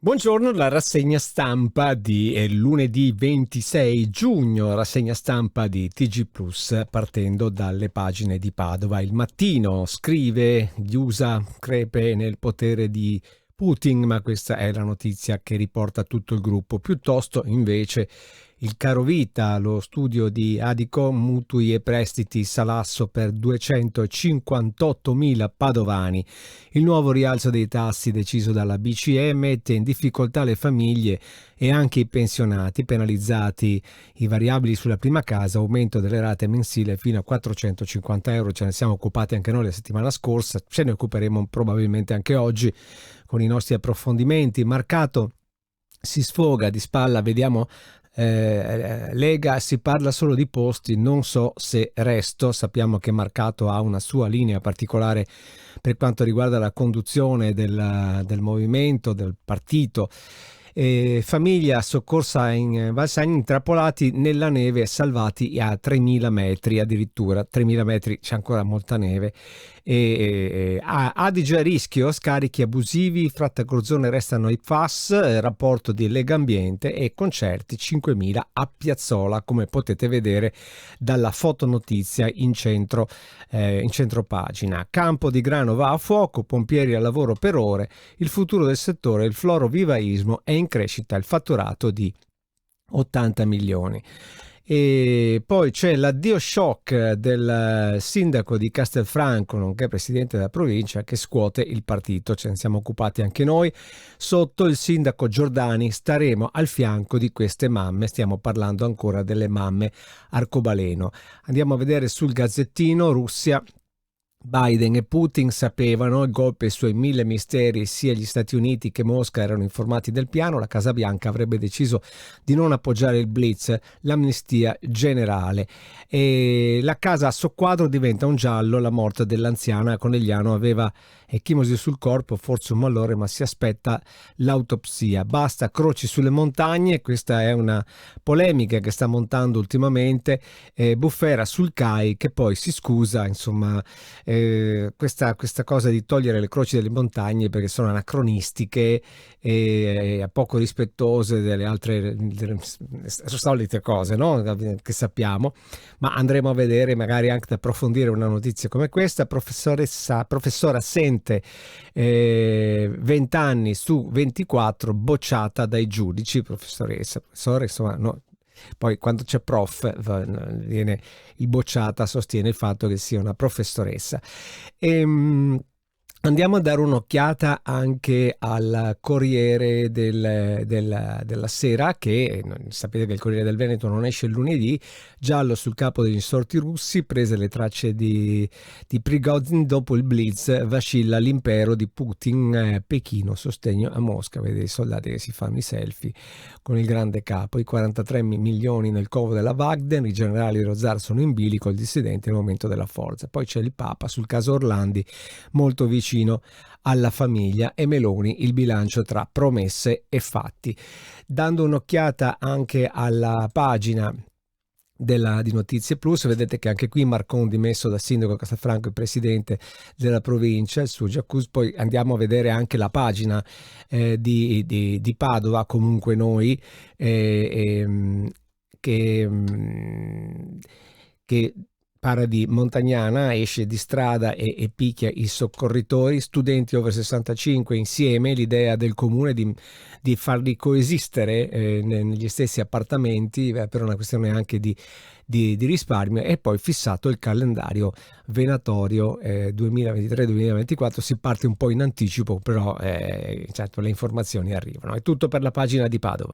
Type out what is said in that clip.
Buongiorno, la rassegna stampa di lunedì 26 giugno, rassegna stampa di TG Plus, partendo dalle pagine di Padova. Il Mattino scrive: gli USA crepe nel potere di Putin, ma questa è la notizia che riporta tutto il gruppo. Piuttosto, invece, il carovita, lo studio di Adico, mutui e prestiti salasso per 258.000 padovani. Il nuovo rialzo dei tassi deciso dalla BCE mette in difficoltà le famiglie e anche i pensionati, penalizzati i variabili sulla prima casa, aumento delle rate mensili fino a 450 euro. Ce ne siamo occupati anche noi la settimana scorsa, ce ne occuperemo probabilmente anche oggi con i nostri approfondimenti. Il mercato si sfoga di spalla, vediamo Lega, si parla solo di posti, non so se resto. Sappiamo che Marcato ha una sua linea particolare per quanto riguarda la conduzione del movimento, del partito. Famiglia soccorsa in Valsagna, intrappolati nella neve, salvati a 3.000 metri, addirittura 3.000 metri, c'è ancora molta neve. Adige a rischio, scarichi abusivi, Fratta Gorzone restano i FAS, rapporto di Legambiente, e concerti 5.000 a Piazzola, come potete vedere dalla fotonotizia in centro pagina. Campo di grano va a fuoco, pompieri al lavoro per ore, il futuro del settore, il florovivaismo è in crescita, il fatturato di 80 milioni. E poi c'è l'addio shock del sindaco di Castelfranco, nonché presidente della provincia, che scuote il partito. Ce ne siamo occupati anche noi. Sotto il sindaco Giordani staremo al fianco di queste mamme, stiamo parlando ancora delle mamme arcobaleno. Andiamo a vedere sul Gazzettino. Russia: Biden e Putin sapevano il golpe e i suoi 1000 misteri, sia gli Stati Uniti che Mosca erano informati del piano, la Casa Bianca avrebbe deciso di non appoggiare il blitz, l'amnistia generale, e la casa a soqquadro diventa un giallo, la morte dell'anziana Conegliano aveva ecchimosi sul corpo, forse un malore, ma si aspetta l'autopsia. Basta croci sulle montagne, questa è una polemica che sta montando ultimamente. Bufera sul CAI che poi si scusa, insomma, questa cosa di togliere le croci delle montagne perché sono anacronistiche e poco rispettose delle altre solite cose, no? Che sappiamo, ma andremo a vedere, magari anche da approfondire una notizia come questa. Professora assente 20 anni su 24, bocciata dai giudici. Professore, insomma, no. Poi quando c'è prof viene il bocciata, sostiene il fatto che sia una professoressa. Andiamo a dare un'occhiata anche al Corriere della Sera, che sapete che il Corriere del Veneto non esce il lunedì. Giallo sul capo degli insorti russi, prese le tracce di Prigozhin dopo il blitz, vacilla l'impero di Putin, Pechino sostegno a Mosca. Vedete i soldati che si fanno i selfie con il grande capo, i 43 milioni nel covo della Wagner, i generali dello zar sono in bilico, il dissidente nel momento della forza. Poi c'è il Papa sul caso Orlandi, molto vicino alla famiglia, e Meloni, il bilancio tra promesse e fatti. Dando un'occhiata anche alla pagina di Notizie Plus, vedete che anche qui Marcon dimesso da sindaco Castelfranco e presidente della provincia, il suo Giacus. Poi andiamo a vedere anche la pagina di Padova, comunque noi, che parla di Montagnana, esce di strada e picchia i soccorritori, studenti over 65 insieme, l'idea del comune di farli coesistere negli stessi appartamenti per una questione anche di risparmio. E poi fissato il calendario venatorio 2023-2024, si parte un po' in anticipo, però certo le informazioni arrivano. È tutto per la pagina di Padova.